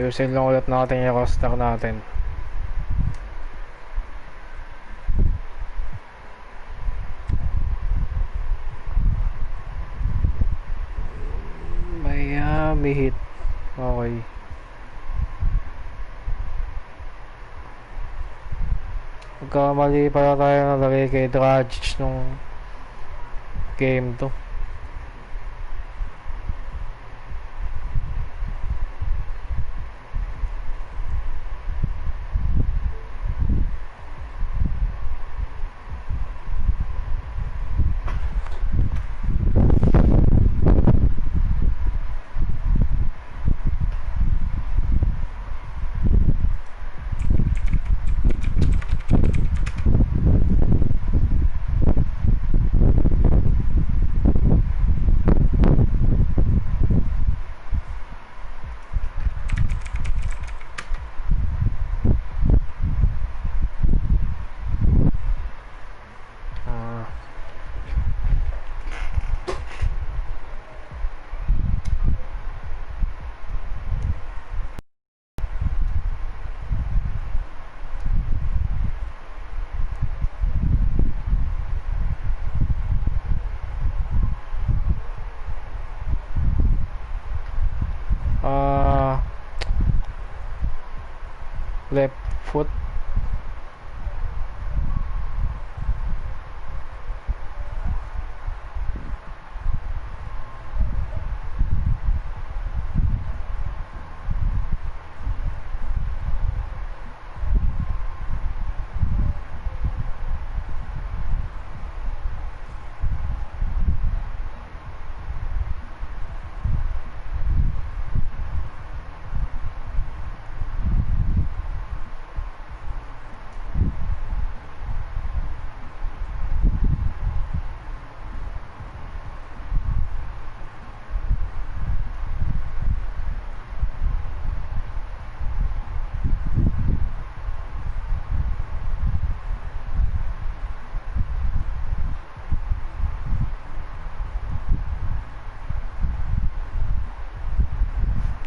Ayusin lang ulit natin yung roster natin. Miami Heat. Okay. Magkamali pala tayo nalagay kay Dragic nung game to. Left foot.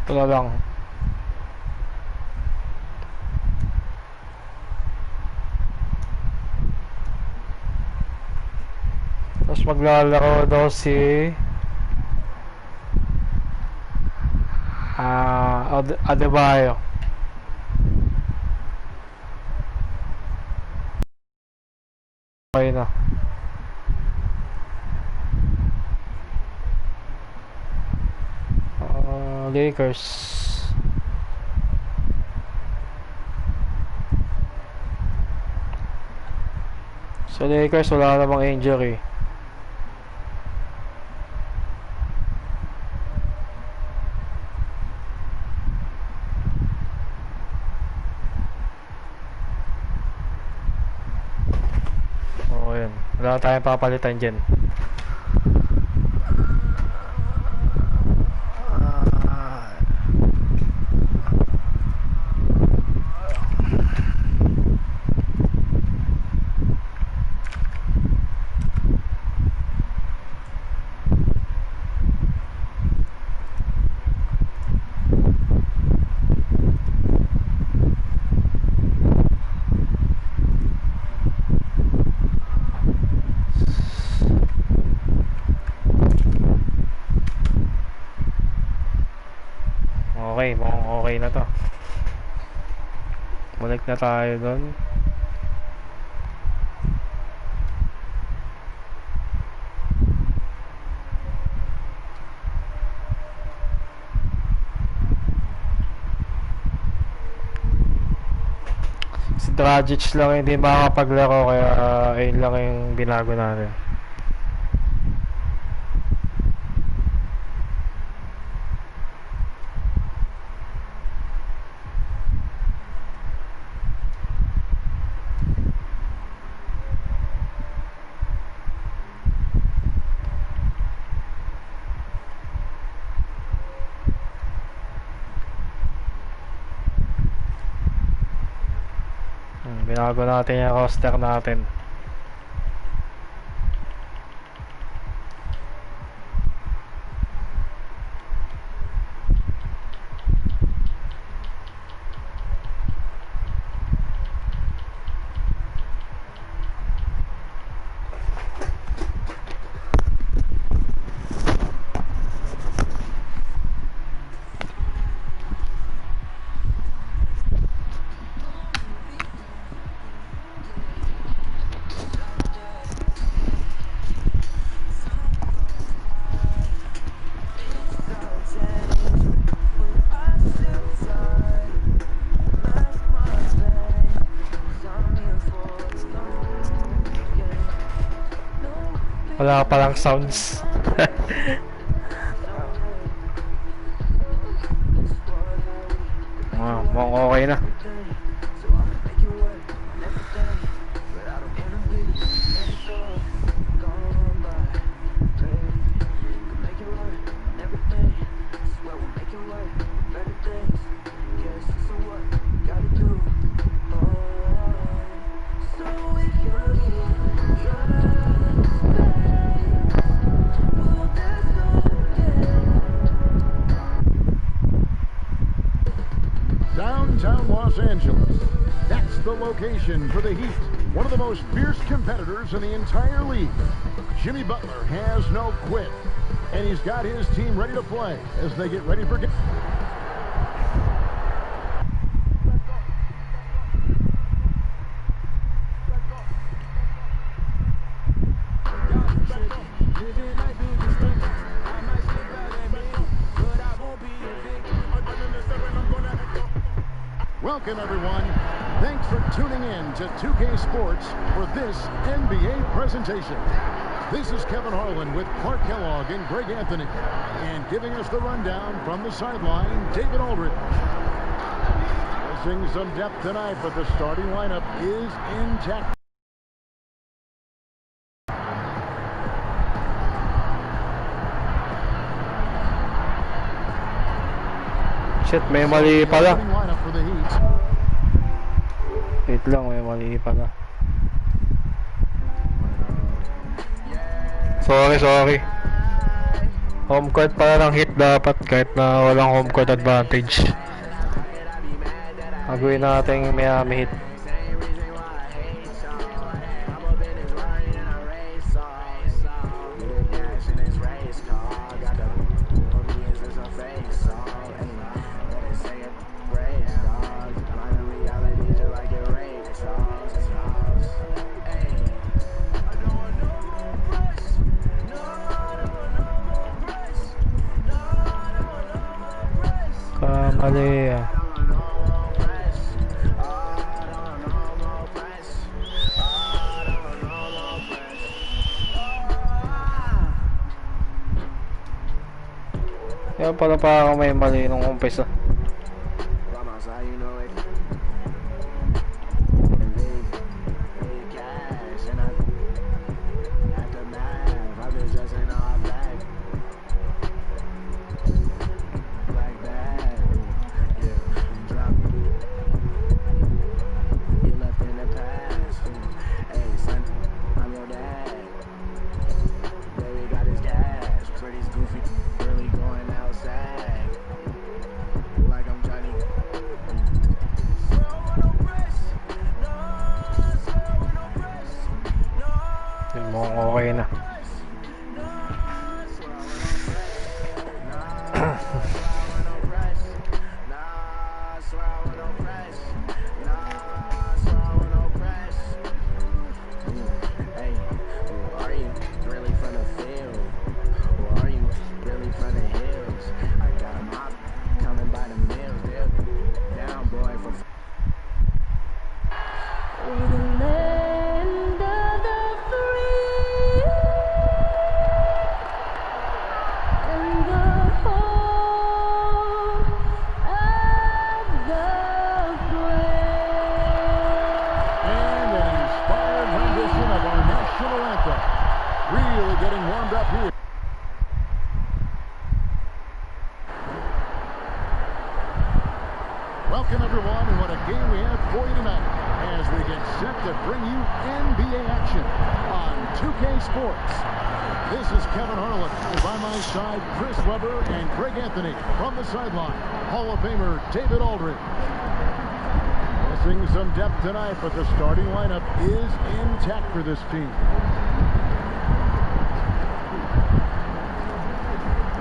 Ito na lang. Tapos maglalaro daw si Adebayo. Okay na. Lakers. Sa Lakers wala namang injury. Oo, yun. Wala tayong papalitan dyan. Okay, mukhang okay na to. Balik na tayo doon. Si Dragic lang hindi makakapaglaro kaya ayun lang yung binago natin. Binago natin yung roster natin. Wala ka palang sounds. Mukhang okay na. Downtown Los Angeles. That's the location for the Heat, one of the most fierce competitors in the entire league. Jimmy Butler has no quit, and he's got his team ready to play as they get ready for game. Welcome, everyone. Thanks for tuning in to 2K Sports for this NBA presentation. This is Kevin Harlan with Clark Kellogg and Greg Anthony. And giving us the rundown from the sideline, David Aldridge. Missing some depth tonight, but the starting lineup is intact. Shit, may mali pala. Starting lineup for the Heat. Wait lang, may mali pala. Sorry. Home court pala ng Heat dapat kahit na walang home court advantage. Agawin natin Miami Heat. Mali ah. Kaya pala pa ako may mali nung umpisa. Okay na. Really getting warmed up here. Welcome, everyone, and what a game we have for you tonight as we get set to bring you NBA action on 2K Sports. This is Kevin Harlan. By my side, Chris Webber and Greg Anthony. From the sideline, Hall of Famer David Aldridge. Missing some depth tonight, but the starting lineup is intact for this team.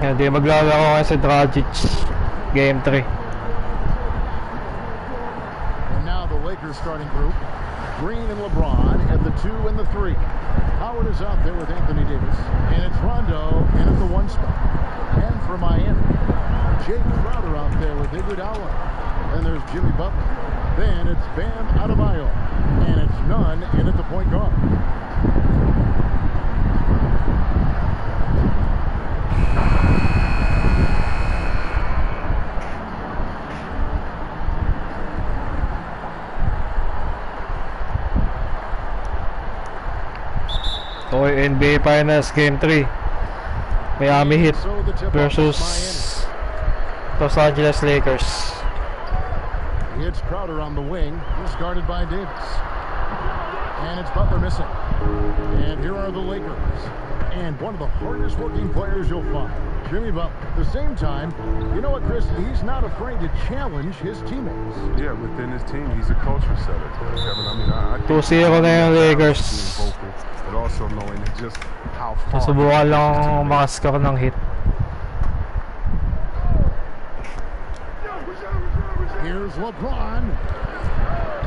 Hindi maglalaro kasi Dragic game 3. And now the Lakers starting group. Green and LeBron at the 2 and the 3. Howard is out there with Anthony Davis. And it's Rondo in at the 1 spot. And for Miami, Jake Crowder out there with Iguodala. And there's Jimmy Butler. Then it's Bam Adebayo. And it's Nunn in at the point guard. Okay, NBA Finals Game 3. Miami Heat So the tip-off versus is Los Angeles Lakers. Miami. It's Crowder on the wing. He's guarded by Davis. And it's Butler missing. And here are the Lakers. And one of the hardest working players you'll find, Jimmy Butler. At the same time, you know what, Chris? He's not afraid to challenge his teammates. Yeah, within his team, he's a culture setter, Kevin. I mean, I 2-0 na yung Lakers. But also knowing just how far. Susubukan lang makaskar ng Heat. Here's LeBron.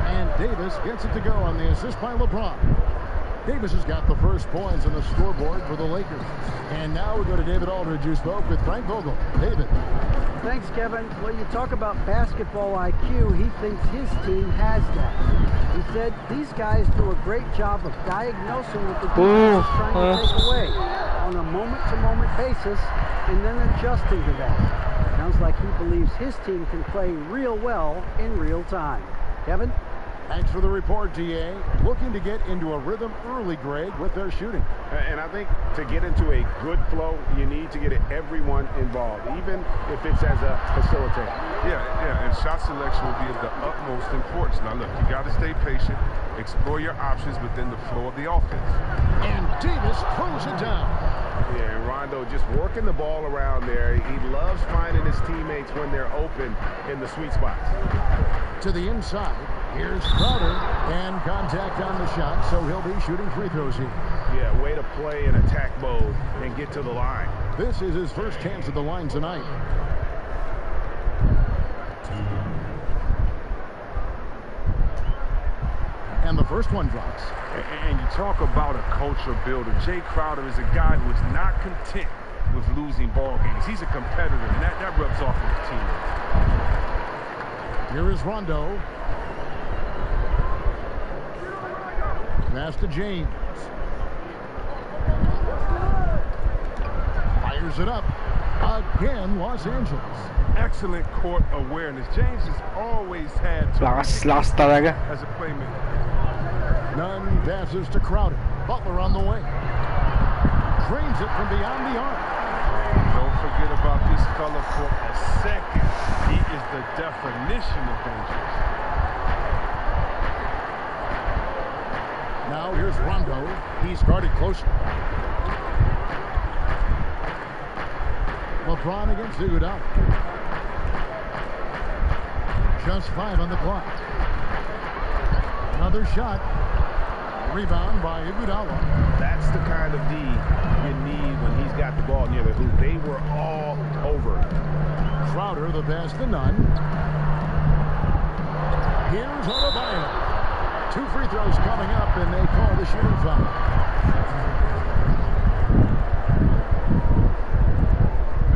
And Davis gets it to go on the assist by LeBron. Davis has got the first points on the scoreboard for the Lakers. And now we go to David Aldridge, who spoke with Frank Vogel. David. Thanks, Kevin. Well, you talk about basketball IQ. He thinks his team has that. He said these guys do a great job of diagnosing what the defense is trying to take away on a moment-to-moment basis and then adjusting to that. Sounds like he believes his team can play real well in real time. Kevin? Thanks for the report, DA. Looking to get into a rhythm early, Greg, with their shooting. And I think to get into a good flow, you need to get everyone involved, even if it's as a facilitator. Yeah, and shot selection will be of the utmost importance. Now, look, you got to stay patient, explore your options within the flow of the offense. And Davis throws it down. Yeah, and Rondo just working the ball around there. He loves finding his teammates when they're open in the sweet spots. To the inside. Here's Crowder, and contact on the shot, so he'll be shooting free throws here. Yeah, way to play in attack mode and get to the line. This is his first chance at the line tonight. And the first one drops. And you talk about a culture builder. Jay Crowder is a guy who is not content with losing ball games. He's a competitor, and that rubs off on his teammates. Here is Rondo. Pass to James. Fires it up. Again, Los Angeles. Excellent court awareness. James has always had to Lakas talaga. as a playmaker. None passes to Crowder. Butler on the way. Drains it from beyond the arc. Don't forget about this color for a second. He is the definition of dangerous. Now here's Rondo. He's guarded closely. LeBron against Iguodala. Just 5 on the clock. Another shot. Rebound by Iguodala. That's the kind of D you need when he's got the ball near the hoop. They were all over. Crowder, the pass to Nunn. Here's Adebayo. 2 free throws coming up, and they call the shooting foul.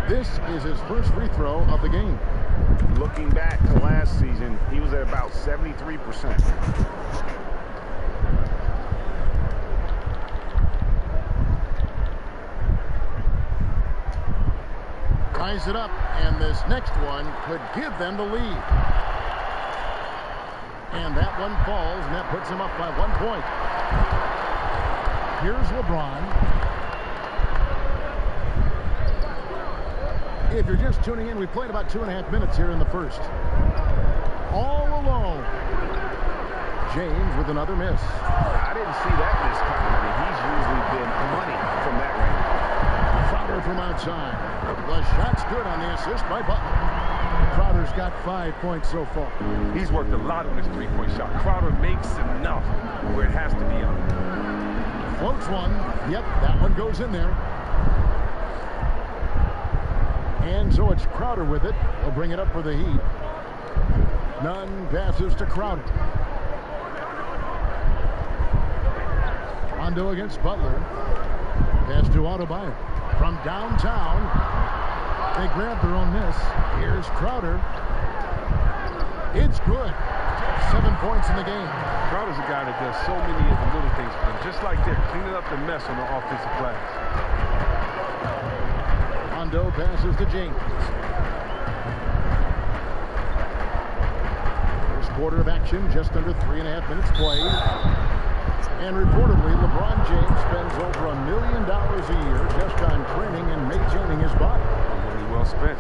This is his first free throw of the game. Looking back to last season, he was at about 73%. Ties it up, and this next one could give them the lead. And that one falls, and that puts him up by 1 point. Here's LeBron. If you're just tuning in, we played about 2.5 minutes here in the first. All alone. James with another miss. I didn't see that miss coming. I mean, he's usually been money from that range. Crowder from outside. The shot's good on the assist by Butler. Crowder's got 5 points so far. He's worked a lot on his three-point shot. Crowder makes enough where it has to be on. Floats one. Yep, that one goes in there. And so it's Crowder with it. He'll bring it up for the Heat. Nunn passes to Crowder. Rondo against Butler. Pass to Adebayo. From downtown. They grab their own miss. Here's Crowder. It's good. 7 points in the game. Crowder's a guy that does so many of the little things for them. Just like they're cleaning up the mess on the offensive glass. Rondo passes to James. First quarter of action, just under 3.5 minutes played. And reportedly, LeBron James spends over $1 million a year just on training and maintaining his body. Money well spent.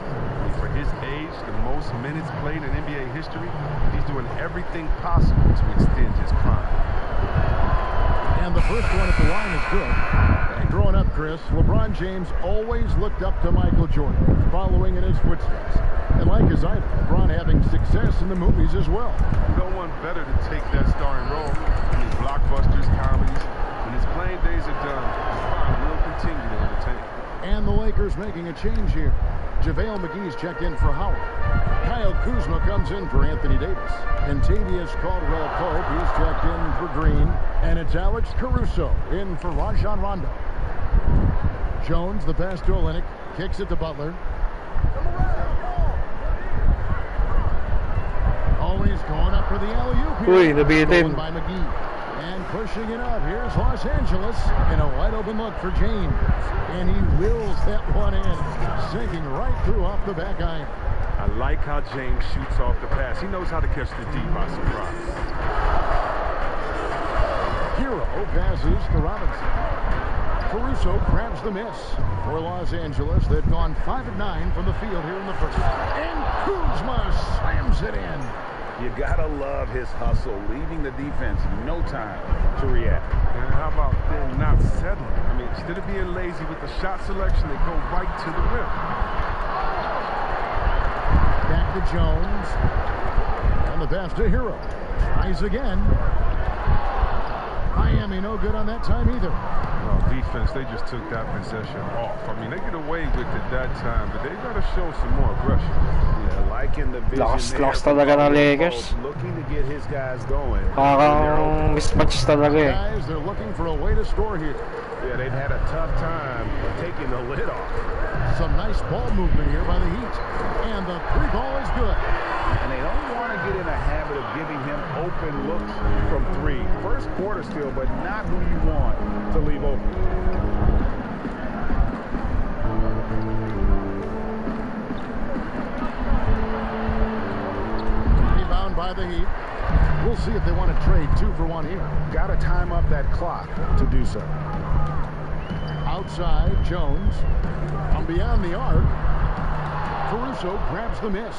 For his age, the most minutes played in NBA history, he's doing everything possible to extend his prime. And the first one at the line is good. And growing up, Chris, LeBron James always looked up to Michael Jordan, following in his footsteps. And like his idol, LeBron having success in the movies as well. No one better to take that starring role in his blockbusters, comedies. When his playing days are done, LeBron will continue to entertain. And the Lakers making a change here. JaVale McGee's checked in for Howard. Kyle Kuzma comes in for Anthony Davis. And Tavius Caldwell-Pope, he's checked in for Green. And it's Alex Caruso in for Rajon Rondo. Jones, the pass to Olynyk, kicks it to Butler. Always going up for the alley-oop here. Uy, nabitin. Stolen by McGee. And pushing it up. Here's Los Angeles. And a wide open look for James. And he wills that one in. Sinking right through off the back iron. I like how James shoots off the pass. He knows how to catch the D by surprise. Hero passes to Robinson. Caruso grabs the miss for Los Angeles. They've gone 5 of 9 from the field here in the first. And Kuzma slams it in. You gotta love his hustle, leaving the defense no time to react. And how about them not settling? I mean, instead of being lazy with the shot selection, they go right to the rim. Back to Jones. And the pass to Hero. Tries again. Miami no good on that time either. Well, defense, they just took that possession off. I mean, they get away with it that time, but they got to show some more aggression. Yeah, like in the vision Lakas talaga ng Lakers. looking to get his guys going. Parang mismatch talaga eh. Guys, they're looking for a way to score here. Yeah, they've had a tough time taking the lid off. Some nice ball movement here by the Heat. And the three ball is good. And they don't want to get in a habit of giving him open looks from three. First quarter still, but not who you want to leave open. Rebound by the Heat. We'll see if they want to trade 2 for 1 here. Got to time up that clock to do so. Outside, Jones. From beyond the arc, Caruso grabs the miss.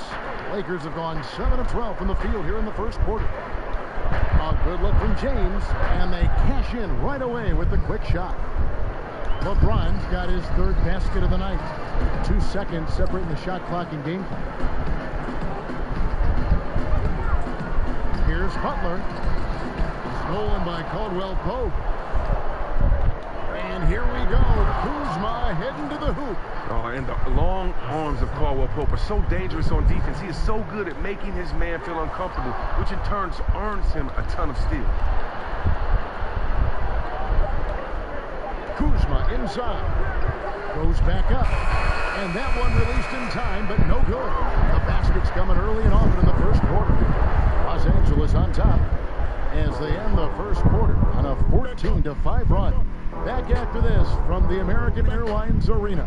Lakers have gone 7 of 12 from the field here in the first quarter. A good look from James, and they cash in right away with the quick shot. LeBron's got his 3rd basket of the night. 2 seconds separating the shot clock and game clock. Here's Butler. Stolen by Caldwell-Pope. And here we go. Kuzma heading to the hoop. Oh, and the long arms of Caldwell-Pope are so dangerous on defense. He is so good at making his man feel uncomfortable, which in turn earns him a ton of steals. Kuzma inside. Goes back up. And that one released in time, but no good. The basket's coming early and often in the first quarter. Los Angeles on top as they end the first quarter on a 14-5 run. Back after this from the American Airlines Arena.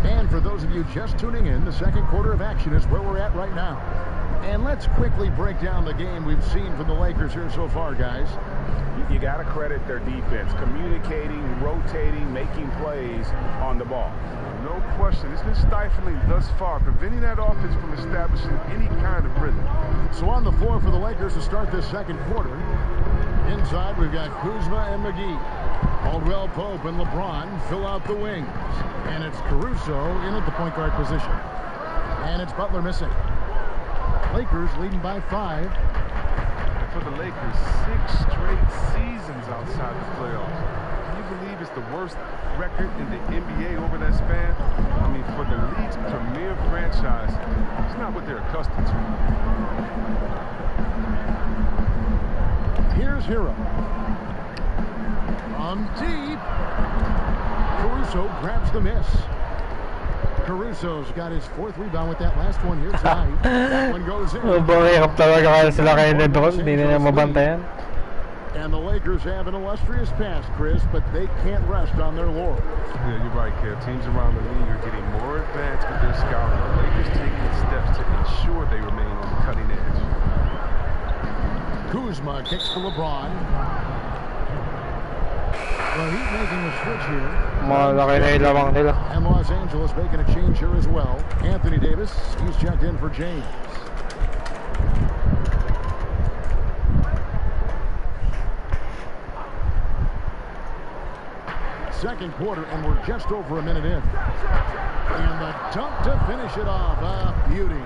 And for those of you just tuning in, the second quarter of action is where we're at right now. And let's quickly break down the game we've seen from the Lakers here so far, guys. You got to credit their defense, communicating, rotating, making plays on the ball. No question. It's been stifling thus far, preventing that offense from establishing any kind of rhythm. So on the floor for the Lakers to start this second quarter. Inside, we've got Kuzma and McGee. Caldwell-Pope and LeBron fill out the wings. And it's Caruso in at the point guard position. And it's Butler missing. Lakers leading by 5. For the Lakers, 6 straight seasons outside the playoffs. Can you believe it's the worst record in the NBA over that span? I mean, for the league's premier franchise, it's not what they're accustomed to. Here's Hero. On deep. Caruso grabs the miss. Caruso's got his 4th rebound with that last one here tonight. That one goes in. Mahirap talaga kaya sila kay LeBron. Hindi na niya mabantayan. And the Lakers have an illustrious past, Chris, but they can't rest on their laurels. Yeah, you're right, Kev. Teams around the league are getting more advanced with their scouting. The Lakers taking steps to ensure they remain on the cutting edge. Kuzma kicks to LeBron. The Heat making a switch here. Malaki na ilawang nila. And Los Angeles making a change here as well. Anthony Davis, he's checked in for James. Second quarter, and we're just over a minute in. And the dunk to finish it off. A beauty.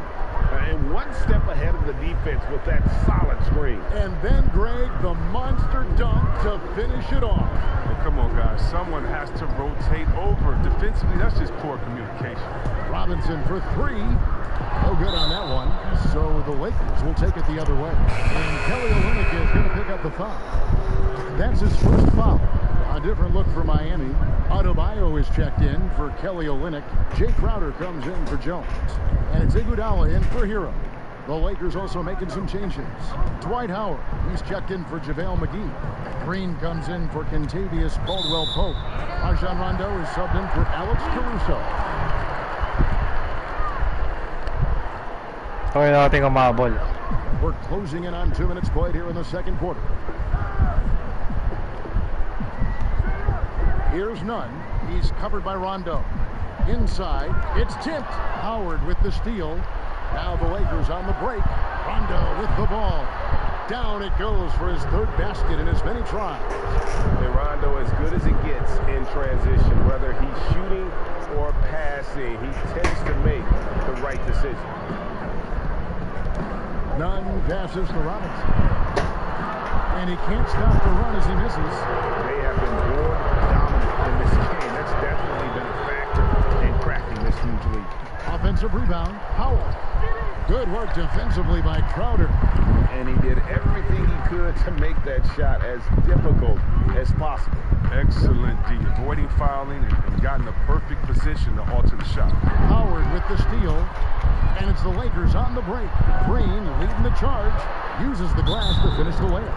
And one step ahead of the defense with that solid screen. And then, Greg, the monster dunk to finish it off. Well, come on, guys. Someone has to rotate over. Defensively, that's just poor communication. Robinson for three. No good on that one. So the Lakers will take it the other way. And Kelly Olynyk is going to pick up the foul. That's his first foul. A different look for Miami. Adebayo is checked in for Kelly Olynyk. Jay Crowder comes in for Jones. And it's Iguodala in for Hero. The Lakers also making some changes. Dwight Howard, he's checked in for JaVale McGee. Green comes in for Kentavious Caldwell-Pope. Rajon Rondo is subbed in for Alex Caruso. Okay na ating umabol. We're closing in on 2 minutes played here in the second quarter. Here's none. He's covered by Rondo. Inside, it's tipped. Howard with the steal. Now the Lakers on the break. Rondo with the ball. Down it goes for his third basket in as many tries. And Rondo, as good as it gets in transition, whether he's shooting or passing, he tends to make the right decision. None passes to Robinson. And he can't stop the run as he misses. They have been more dominant in this game. That's definitely been a factor in cracking this huge lead. Offensive rebound, Howard. Good work defensively by Crowder. And he did everything he could to make that shot as difficult as possible. Excellent D. Avoiding fouling and got in the perfect position to alter the shot. Howard with the steal. And it's the Lakers on the break. Green leading the charge. Uses the glass to finish the layup.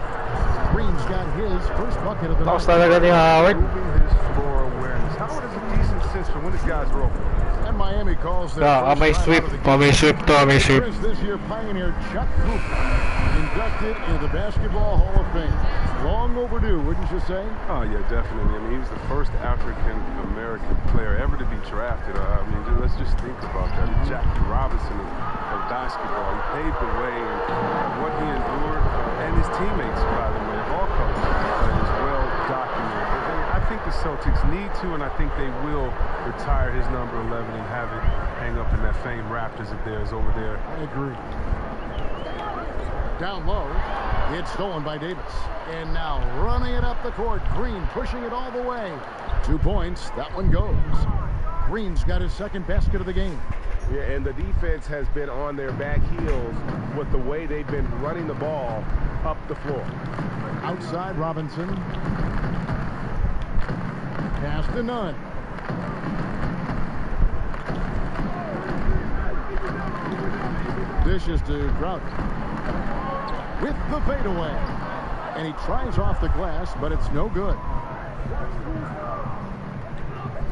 Green's got his first bucket of the night. Tapos talaga ni Howard. Moving his floor awareness. Howard has a decent sense for when his guys are open. And Miami calls their Yeah, first may time sweep. out of the game. May sweep to, may sweep. Chris, this year pioneer Chuck Cooper inducted into the Basketball Hall of Fame. Long overdue, wouldn't you say? Oh, yeah, definitely. I mean, he was the first African-American player ever to be drafted. I mean, let's just think about that. Jackie Robinson of basketball. He paved the way, and what he endured, and his teammates, by the way, of all colors, is well documented. And I think the Celtics need to, and I think they will retire his number 11 and have it hang up in that famed Raptors of theirs over there. I agree. Down low, it's stolen by Davis. And now running it up the court, Green pushing it all the way. 2 points, that one goes. Green's got his second basket of the game. Yeah, and the defense has been on their back heels with the way they've been running the ball up the floor. Outside, Robinson. Pass to none. Dishes to Crowder. With the fadeaway. And he tries off the glass, but it's no good.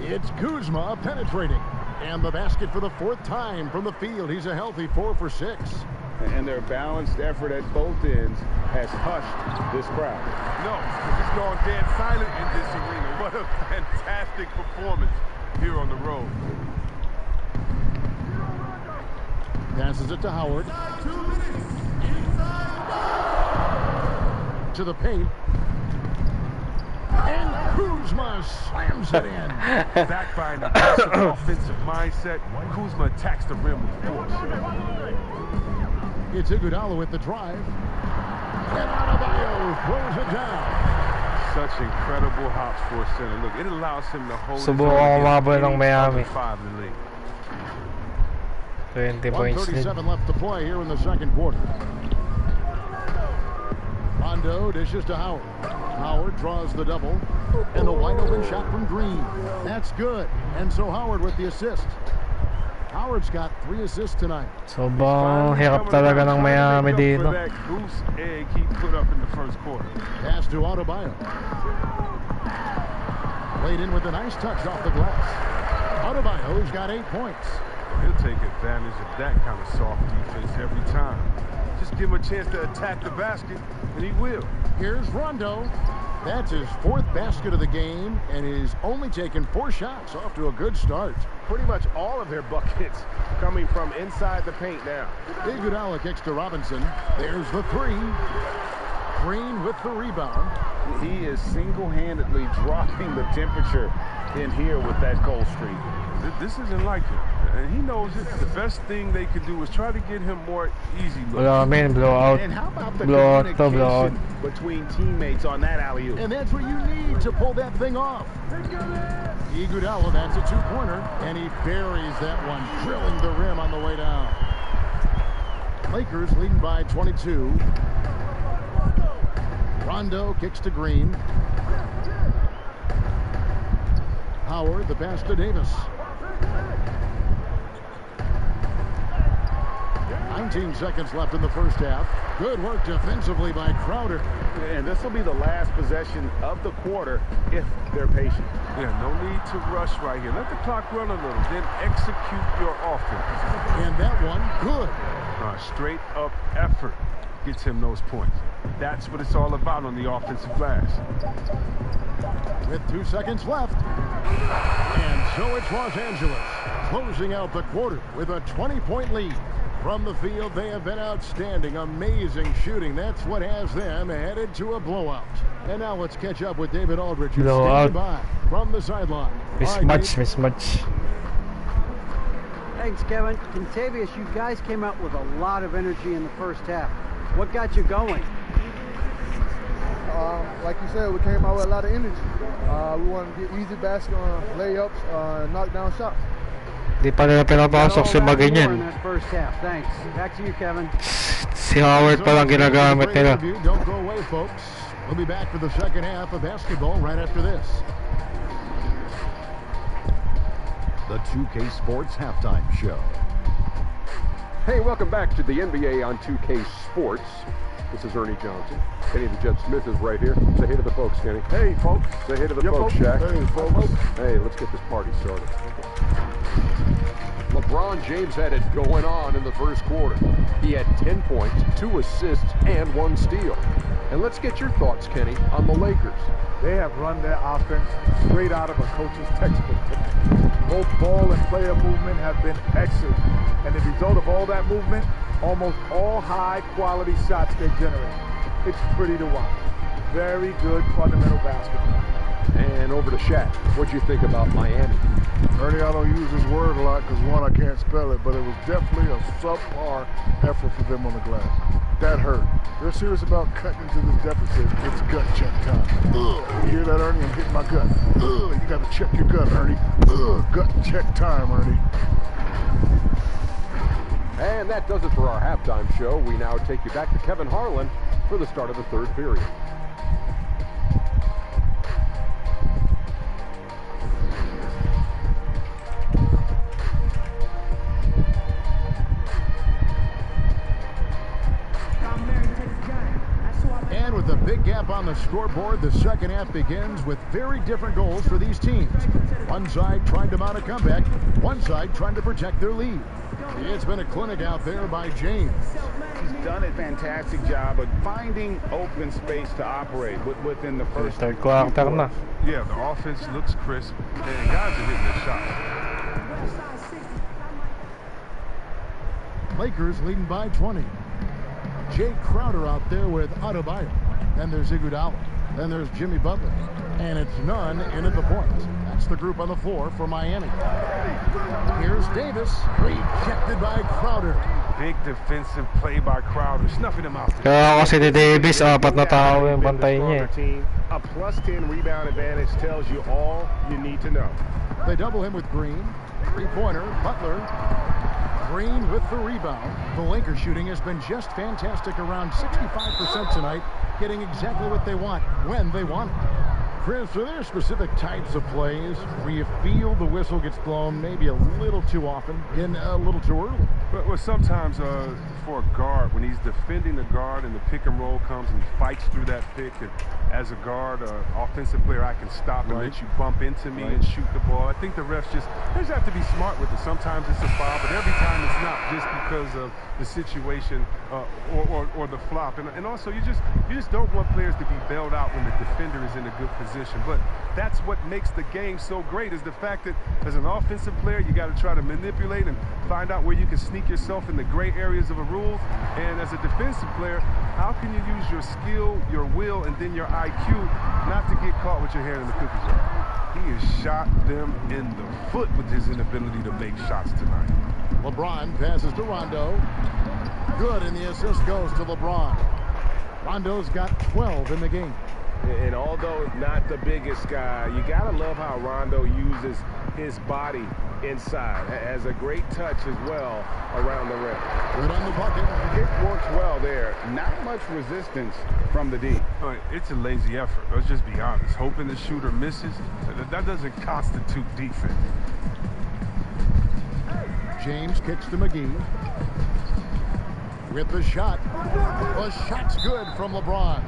It's Kuzma penetrating. And the basket for the 4th time from the field. He's a healthy 4 for 6. And their balanced effort at both ends has hushed this crowd. No, it's just gone dead silent in this arena. What a fantastic performance here on the road. Passes it to Howard. To the paint. And Kuzma slams it in. Backed by an aggressive offensive mindset, Kuzma attacks the rim with force. It's Iguodala with the drive. And Adebayo throws it down. Such incredible hops for a center. Look, it allows him to hold his own Subukang umabol against ng Miami. 5 in the league. 20 points din. 1:37 left to play here in the second quarter. Rondo dishes to Howard. Howard draws the double. And the wide open shot from Green. That's good. And so Howard with the assist. Howard's got 3 assists tonight. Sobrang hirap talaga ng Miami dito. That goose egg he put up in the first quarter. Pass to Adebayo. Played in with a nice touch off the glass. Adebayo's got 8 points. He'll take advantage of that kind of soft defense every time. Just give him a chance to attack the basket, and he will. Here's Rondo. That's his 4th basket of the game, and he's only taken 4 shots. Off to a good start. Pretty much all of their buckets coming from inside the paint now. Iguodala kicks to Robinson. There's the 3. Green with the rebound. He is single-handedly dropping the temperature in here with that cold streak. This isn't like him, and he knows it. The best thing they could do is try to get him more easy looks. Wala kami, blowout. And how about the Blowout to blowout. communication between teammates on that alley-oop? And that's what you need to pull that thing off. Iguodala, that's a 2-pointer, and he buries that one, drilling the rim on the way down. Lakers leading by 22. Rondo kicks to Green. Howard, the pass to Davis. 19 seconds left in the first half. Good work defensively by Crowder. And this will be the last possession of the quarter if they're patient. Yeah, no need to rush right here. Let the clock run a little, then execute your offense. And that one, good. Straight up effort gets him those points. That's what it's all about on the offensive glass. With 2 seconds left. And so it's Los Angeles closing out the quarter with a 20-point lead. From the field, they have been outstanding. Amazing shooting. That's what has them headed to a blowout. And now let's catch up with David Aldridge, who's standing by from the sideline. Mismatch. Thanks, Kevin. Contavious, you guys came out with a lot of energy in the first half. What got you going? Like you said, we came out with a lot of energy. We wanted to get easy basket layups, knock down shots. Di pa nila pinapasok si In Maganyan. that first half. Thanks. Back to you, Kevin. Si Howard pa lang ginagamit nila. Don't go away, folks. We'll be back for the second half of basketball right after this. The 2K Sports Halftime Show. Hey, welcome back to the NBA on 2K Sports. This is Ernie Johnson. Kenny the Jet Smith is right here. Say hey to the folks, Kenny. Hey, folks. Say hey to the folks, Shaq. Hey, folks. Hey, let's get this party started. LeBron James had it going on in the first quarter. He had 10 points, 2 assists, and 1 steal. And let's get your thoughts, Kenny, on the Lakers. They have run their offense straight out of a coach's textbook today. Both ball and player movement have been excellent. And the result of all that movement, almost all high-quality shots they generate. It's pretty to watch. Very good fundamental basketball. And over to Shaq. What'd you think about Miami? Ernie, I don't use this word a lot because, one, I can't spell it, but it was definitely a subpar effort for them on the glass. That hurt. They're serious about cutting into this deficit. It's gut check time. Ugh. You hear that, Ernie? I'm hitting my gut. Ugh. You got to check your gut, Ernie. Ugh. Gut check time, Ernie. And that does it for our halftime show. We now take you back to Kevin Harlan for the start of the third period. And with a big gap on the scoreboard, the second half begins with very different goals for these teams. One side trying to mount a comeback, one side trying to protect their lead. It's been a clinic out there by James. He's done a fantastic job of finding open space to operate within the first Third quarter na. Yeah, the offense looks crisp, and guys are hitting their shots. Lakers leading by 20. Jay Crowder out there with Adebayo. Then there's Iguodala. Then there's Jimmy Butler. And it's none in at the point. That's the group on the floor for Miami. Here's Davis. Rejected by Crowder. Big defensive play by Crowder, snuffing him out there. Kaya kasi ni Davis, 4 na tao yung bantay niya. A plus 10 rebound advantage tells you all you need to know. They double him with Green. Three-pointer, Butler. Green with the rebound. The Lakers shooting has been just fantastic, around 65% tonight, getting exactly what they want when they want it. Chris, are there specific types of plays where you feel the whistle gets blown maybe a little too often and a little too early? Well, sometimes for a guard, when he's defending the guard and the pick and roll comes and he fights through that pick, and as a guard, offensive player, I can stop and let you bump into me and shoot the ball. I think the refs they just have to be smart with it. Sometimes it's a foul, but every time it's not, just because of the situation or the flop. And also, you just don't want players to be bailed out when the defender is in a good position. But that's what makes the game so great, is the fact that as an offensive player, you got to try to manipulate and find out where you can sneak yourself in the gray areas of a rule. And as a defensive player, how can you use your skill, your will, and then your IQ not to get caught with your hand in the cookie jar? He has shot them in the foot with his inability to make shots tonight. LeBron passes to Rondo. Good, and the assist goes to LeBron. Rondo's got 12 in the game. And although not the biggest guy, you got to love how Rondo uses his body inside. Has a great touch as well around the rim. Good on the bucket. It works well there. Not much resistance from the D. It's a lazy effort. Let's just be honest. Hoping the shooter misses, that doesn't constitute defense. James kicks to McGee. With the shot. The shot's good from LeBron.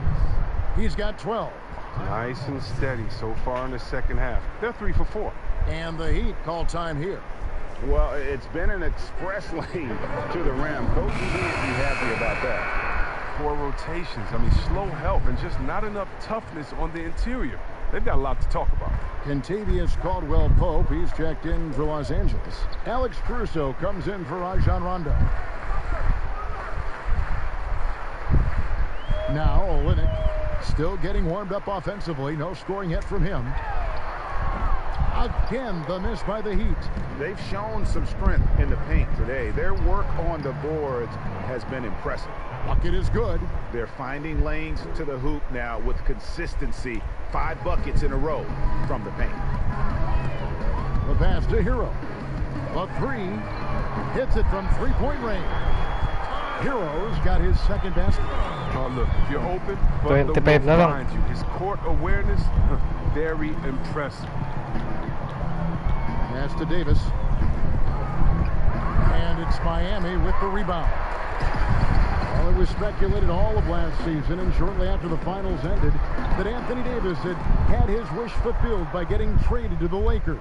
He's got 12. Nice and steady so far in the second half. They're 3 for 4. And the Heat call time here. Well, it's been an express lane to the rim. Coach can't be happy about that. 4 rotations. I mean, slow help and just not enough toughness on the interior. They've got a lot to talk about. Contavious Caldwell-Pope, he's checked in for Los Angeles. Alex Caruso comes in for Rajon Rondo. Now Olynyk still getting warmed up offensively. No scoring yet from him. Again, the miss by the Heat. They've shown some strength in the paint today. Their work on the boards has been impressive. Bucket is good. They're finding lanes to the hoop now with consistency. 5 buckets in a row from the paint. The pass to Hero. The 3 hits it from three-point range. Hero's got his second basket. Oh, look, if you're open, but the roof finds you. His court awareness, very impressive. Pass to Davis. And it's Miami with the rebound. Well, it was speculated all of last season and shortly after the finals ended that Anthony Davis had his wish fulfilled by getting traded to the Lakers.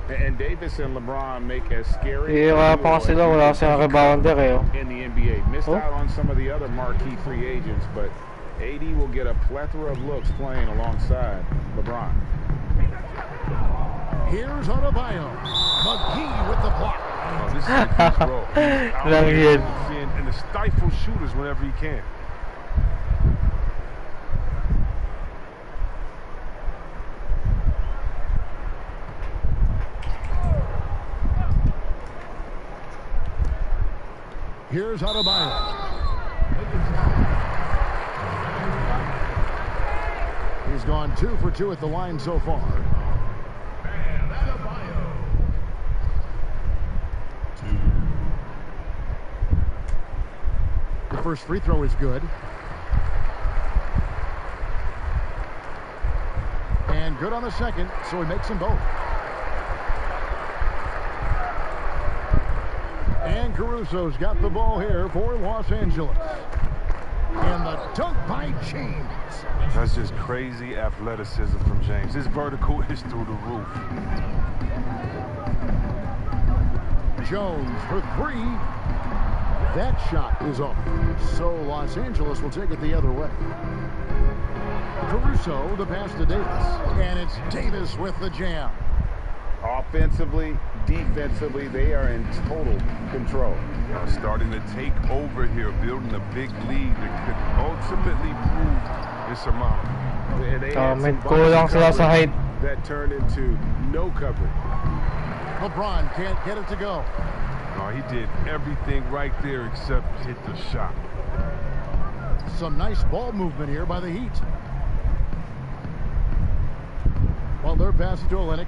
And Davis and LeBron make a scary in the NBA. Missed out on some of the other marquee free agents, but AD will get a plethora of looks playing alongside LeBron. Here's Adebayo. McGee with the block. Oh, this is his role. And to stifle shooters whenever he can. Here's Adebayo. He's gone 2 for 2 at the line so far. The first free throw is good. And good on the second, so he makes them both. And Caruso's got the ball here for Los Angeles. And the dunk by James. That's just crazy athleticism from James. His vertical is through the roof. Jones for 3. That shot is off. So Los Angeles will take it the other way. Caruso, the pass to Davis. And it's Davis with the jam. Offensively, defensively, they are in total control. Starting to take over here, building a big lead that could ultimately prove insurmountable. They had some that turned into no coverage. LeBron can't get it to go. No, he did everything right there except hit the shot. Some nice ball movement here by the Heat. Butler passes to Olynyk.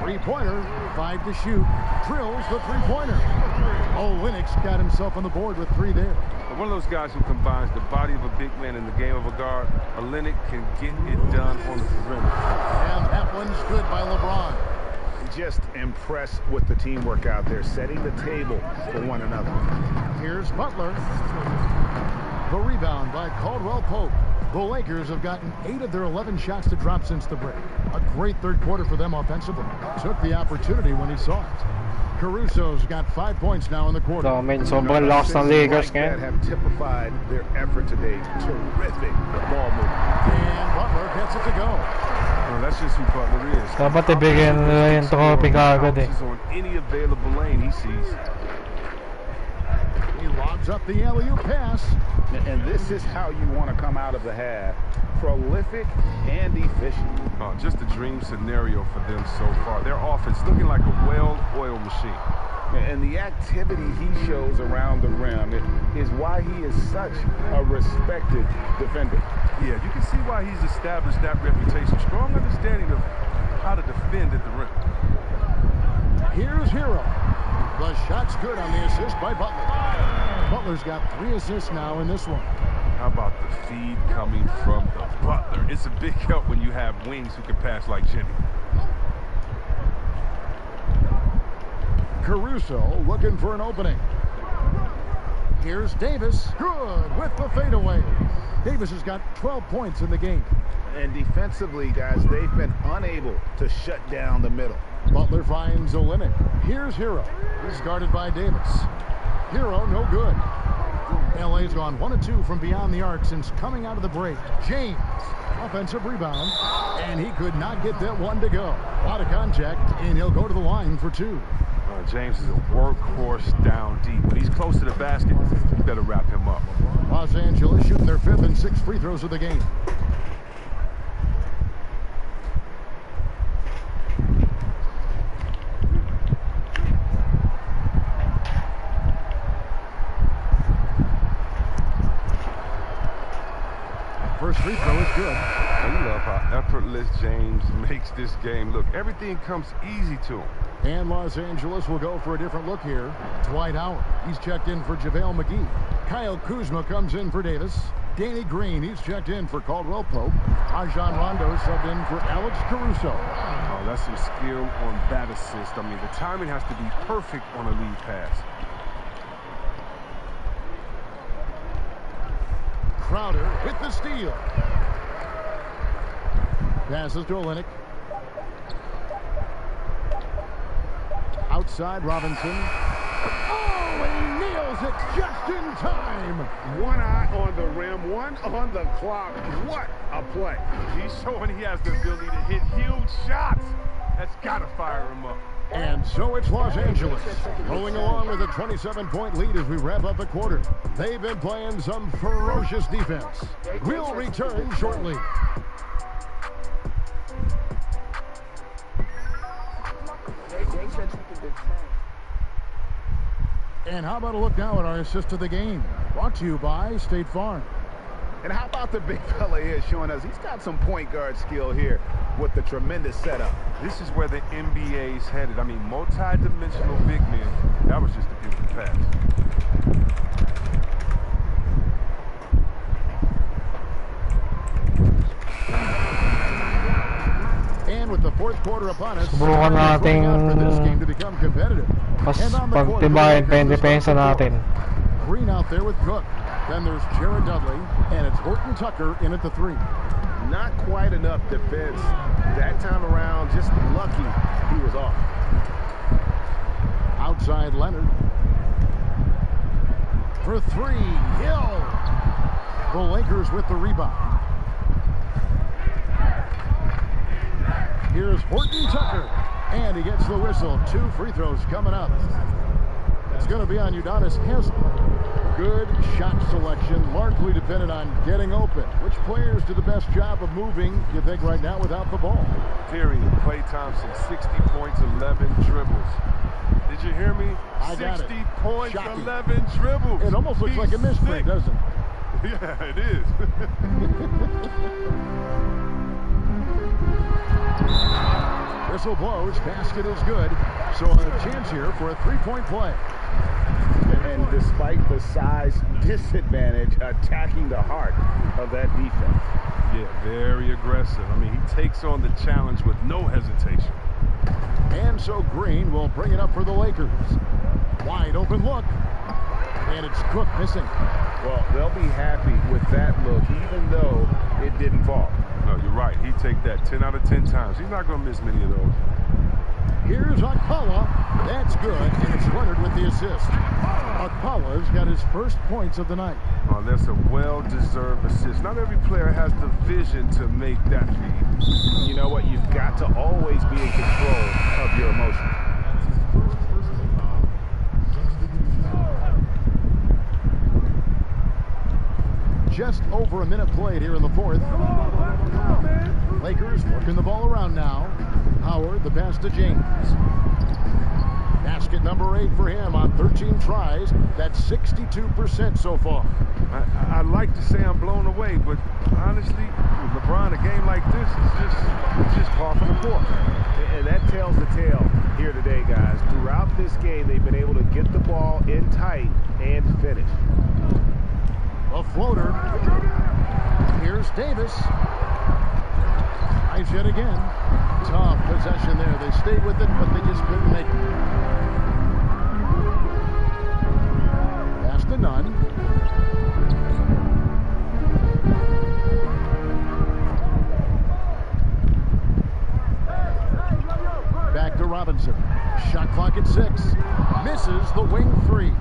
Three-pointer, 5 to shoot. Drills the three-pointer. Olynyk's got himself on the board with 3 there. One of those guys who combines the body of a big man and the game of a guard. Olenek can get it done on the perimeter. And that one's good by LeBron. Just impressed with the teamwork out there, setting the table for one another. Here's Butler. The rebound by Caldwell Pope. The Lakers have gotten 8 of their 11 shots to drop since the break. A great third quarter for them offensively. Took the opportunity when he saw it. Caruso's got 5 points now in the quarter. Dami, sobrang lakas ng Lakers that ngayon. have typified their effort today. Terrific ball movement. And Butler gets it to go. Well, that's just who Butler is. Dapat ibigyan nila yung trophy kaagad eh. On any available lane he sees. He lobs up the alley-oop pass. And this is how you want to come out of the half. Prolific and efficient. Oh, just a dream scenario for them so far. Their offense looking like a well-oiled machine. And the activity he shows around the rim is why he is such a respected defender. Yeah, you can see why he's established that reputation. Strong understanding of how to defend at the rim. Here's Hero. The shot's good on the assist by Butler. Butler's got 3 assists now in this one. How about the feed coming from the Butler? It's a big help when you have wings who can pass like Jimmy. Caruso looking for an opening. Here's Davis. Good with the fadeaway. Davis has got 12 points in the game. And defensively, guys, they've been unable to shut down the middle. Butler finds Olenek. Here's Hero. He's guarded by Davis. Hero, no good. LA's gone 1 of 2 from beyond the arc since coming out of the break. James, offensive rebound, and he could not get that one to go. A lot of contact, and he'll go to the line for 2. James is a workhorse down deep. When he's close to the basket, you better wrap him up. Los Angeles shooting their 5th and 6th free throws of the game. First free throw is good. I love how effortless James makes this game look. Everything comes easy to him. And Los Angeles will go for a different look here. Dwight Howard, he's checked in for JaVale McGee. Kyle Kuzma comes in for Davis. Danny Green, he's checked in for Caldwell Pope. Rajon Rondo subbed in for Alex Caruso. Oh, that's some skill on that assist. I mean, the timing has to be perfect on a lead pass. Crowder with the steal. Passes to Olenek. Outside Robinson. Oh, and he nails it just in time. One eye on the rim, one on the clock. What a play. He's showing he has the ability to hit huge shots. That's got to fire him up. And so it's Los Angeles rolling along with a 27-point lead as we wrap up the quarter. They've been playing some ferocious defense. We'll return shortly. And how about a look now at our assist of the game? Brought to you by State Farm. And how about the big fella here showing us he's got some point guard skill here with the tremendous setup. This is where the NBA's headed. I mean, multi-dimensional big men. That was just a beautiful pass. And with the 4th quarter upon us, Subukan nating for this game to become competitive. mas And on the court, pagtibayin pa yung the depensa natin. Green out there with Cook. Then there's Jared Dudley, and it's Horton Tucker in at the 3. Not quite enough defense that time around. Just lucky he was off. Outside Leonard. For 3, Hill. The Lakers with the rebound. Here's Horton Tucker, and he gets the whistle. 2 free throws coming up. It's going to be on Udonis Haslem. Good shot selection, largely dependent on getting open. Which players do the best job of moving, you think, right now without the ball? Period. Klay Thompson, 60 points, 11 dribbles. Did you hear me? I got 60 it. points, Shocking. 11 dribbles. It almost looks like a misprint, doesn't it? Yeah, it is. Whistle blows, basket is good. So a chance here for a 3-point play. and despite the size disadvantage, attacking the heart of that defense. Yeah, very aggressive. I mean, he takes on the challenge with no hesitation. And so Green will bring it up for the Lakers. Wide open look. And it's Cook missing. Well, they'll be happy with that look, even though it didn't fall. No, you're right. He'd take that 10 out of 10 times. He's not going to miss many of those. Here's Akpala. That's good, and it's Leonard with the assist. Akpala's got his first points of the night. Oh, that's a well-deserved assist. Not every player has the vision to make that feed. You know what? You've got to always be in control of your emotions. Just over a minute played here in the fourth. Lakers working the ball around now. Howard, the pass to James. Basket number 8 for him on 13 tries. That's 62% so far. I'd like to say I'm blown away, but honestly, with LeBron, a game like this is just par for the course. And that tells the tale here today, guys. Throughout this game, they've been able to get the ball in tight and finish. A floater. Here's Davis. Nice yet again. Tough possession there. They stayed with it, but they just couldn't make it. Pass to Nunn. Back to Robinson. Shot clock at 6. Misses the wing 3.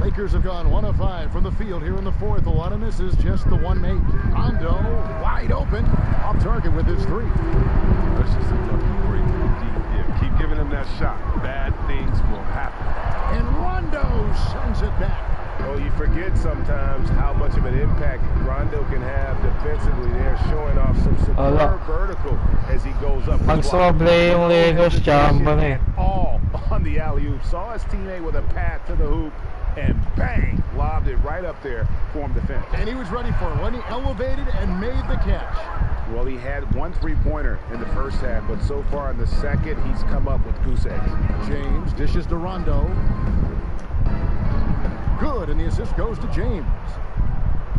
Lakers have gone 1 of 5 from the field here in the fourth. A lot of misses, just the one made. Rondo wide open, off target with his 3. That's just a lucky break. Yeah, keep giving him that shot. Bad things will happen. And Rondo sends it back. Oh, you forget sometimes how much of an impact Rondo can have defensively. They're showing off some superb vertical as he goes up. Magsoble yung Lakers, jamba na eh. All on the alley-oop. Saw his teammate with a path to the hoop. And bang, lobbed it right up there for him to finish. And he was ready for it when he elevated and made the catch. Well, he had 1 3-pointer in the first half, but so far in the second, he's come up with goose eggs. James dishes to Rondo. Good, and the assist goes to James.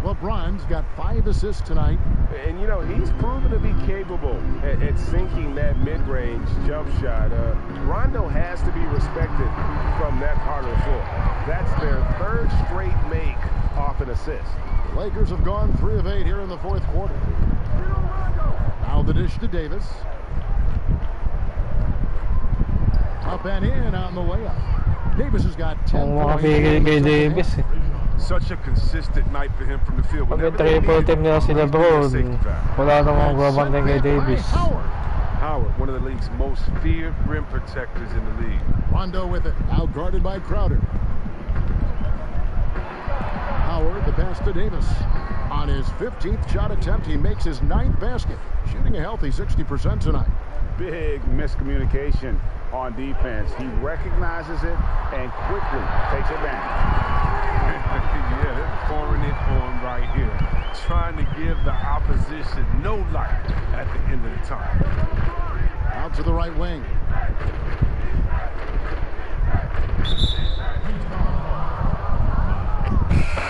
LeBron's got 5 assists tonight. And, you know, he's proven to be capable at sinking that mid-range jump shot. Rondo has to be respected from that part of the floor. That's their 3rd straight make off an assist. The Lakers have gone 3 of 8 here in the fourth quarter. Now the dish to Davis. Up and in on the layup. Davis has got 10 points. Davis eh. Such a consistent night for him from the field. Pag triple team nila si LeBron, wala namang babantay kay Davis. Howard, one of the league's most feared rim protectors in the league. Rondo with it, out guarded by Crowder. Howard, the pass to Davis. On his 15th shot attempt, he makes his 9th basket, shooting a healthy 60% tonight. Big miscommunication on defense. He recognizes it and quickly takes it back. Yeah, they're pouring it on right here. Trying to give the opposition no light at the end of the time. Out to the right wing.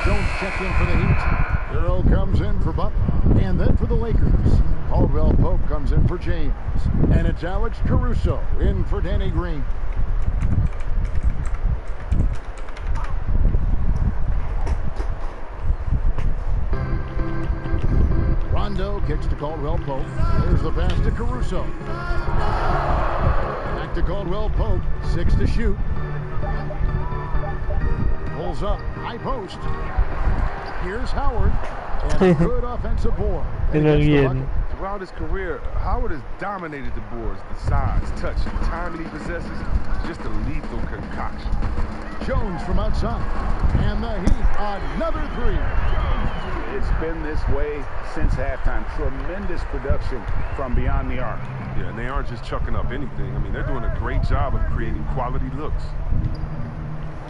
Jones checked in for the Heat. Earl comes in for Butler. And then for the Lakers, Caldwell Pope comes in for James. And it's Alex Caruso in for Danny Green. Rondo kicks to Caldwell Pope. There's the pass to Caruso. Back to Caldwell Pope. 6 to shoot. Pulls up. High post. Here's Howard. And a good offensive board. Throughout his career, Howard has dominated the boards. The size, touch, and timing he possesses is just a lethal concoction. Jones from outside. And the Heat, another 3. It's been this way since halftime. Tremendous production from beyond the arc. Yeah, and they aren't just chucking up anything. I mean, they're doing a great job of creating quality looks.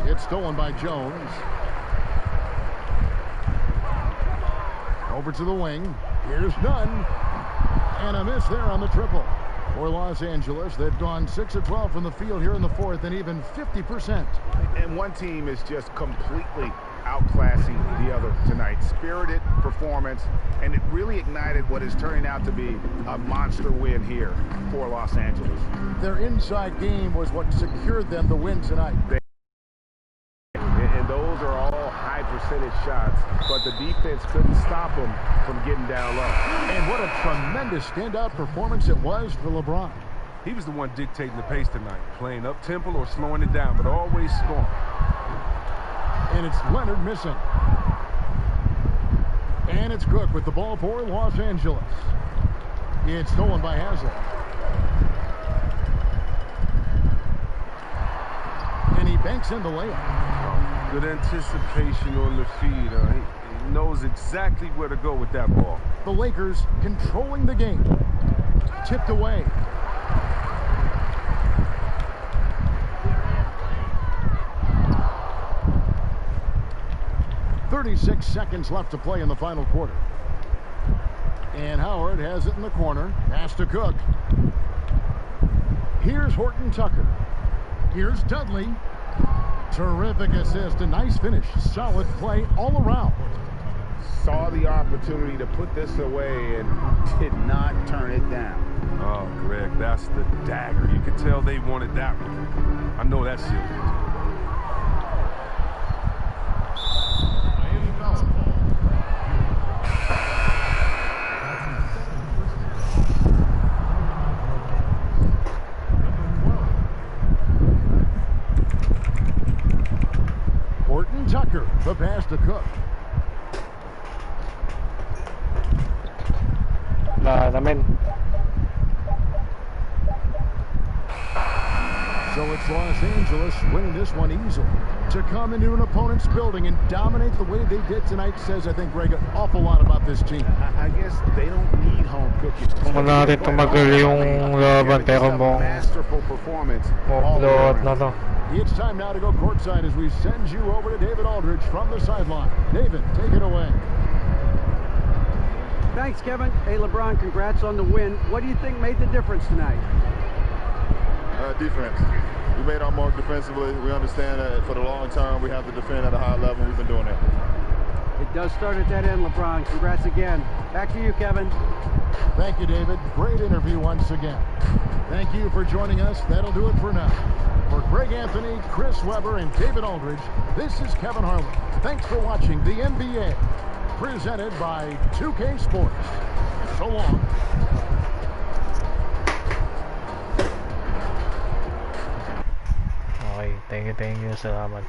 It's stolen by Jones. Over to the wing. Here's Nunn. And a miss there on the triple. For Los Angeles, they've gone 6 of 12 from the field here in the fourth and even 50%. And one team is just completely outclassing the other tonight. Spirited performance, and it really ignited what is turning out to be a monster win here for Los Angeles. Their inside game was what secured them the win tonight. And those are all high percentage shots, but the defense couldn't stop them from getting down low. And what a tremendous standout performance it was for LeBron. He was the one dictating the pace tonight, playing up-tempo or slowing it down, but always scoring. And it's Leonard missing. And it's Cook with the ball for Los Angeles. It's stolen by Haslett. And he banks in the layup. Good anticipation on the feed. He knows exactly where to go with that ball. The Lakers controlling the game. Tipped away. .36 seconds left to play in the final quarter. And Howard has it in the corner. Pass to Cook. Here's Horton Tucker. Here's Dudley. Terrific assist. A nice finish. Solid play all around. Saw the opportunity to put this away and did not turn it down. Oh, Greg, that's the dagger. You could tell they wanted that one. I know that's it. Horton Tucker, the pass to Cook. Namin. So it's Los Angeles winning this one easily. To come into an opponent's building and dominate the way they did tonight says, I think, Greg, an awful lot about this team. I guess they don't need home cooking. Kung natin tumagal yung laban pero mo Masterful performance. upload na to. It's time now to go courtside as we send you over to David Aldridge from the sideline. David, take it away. Thanks, Kevin. Hey, LeBron, congrats on the win. What do you think made the difference tonight? Defense. We made our mark defensively. We understand that for the long term, we have to defend at a high level. We've been doing that. It does start at that end, LeBron. Congrats again. Back to you, Kevin. Thank you, David. Great interview once again. Thank you for joining us. That'll do it for now. For Greg Anthony, Chris Webber, and David Aldridge, this is Kevin Harlan. Thanks for watching the NBA, presented by 2K Sports. So long. Okay, thank you, salamat.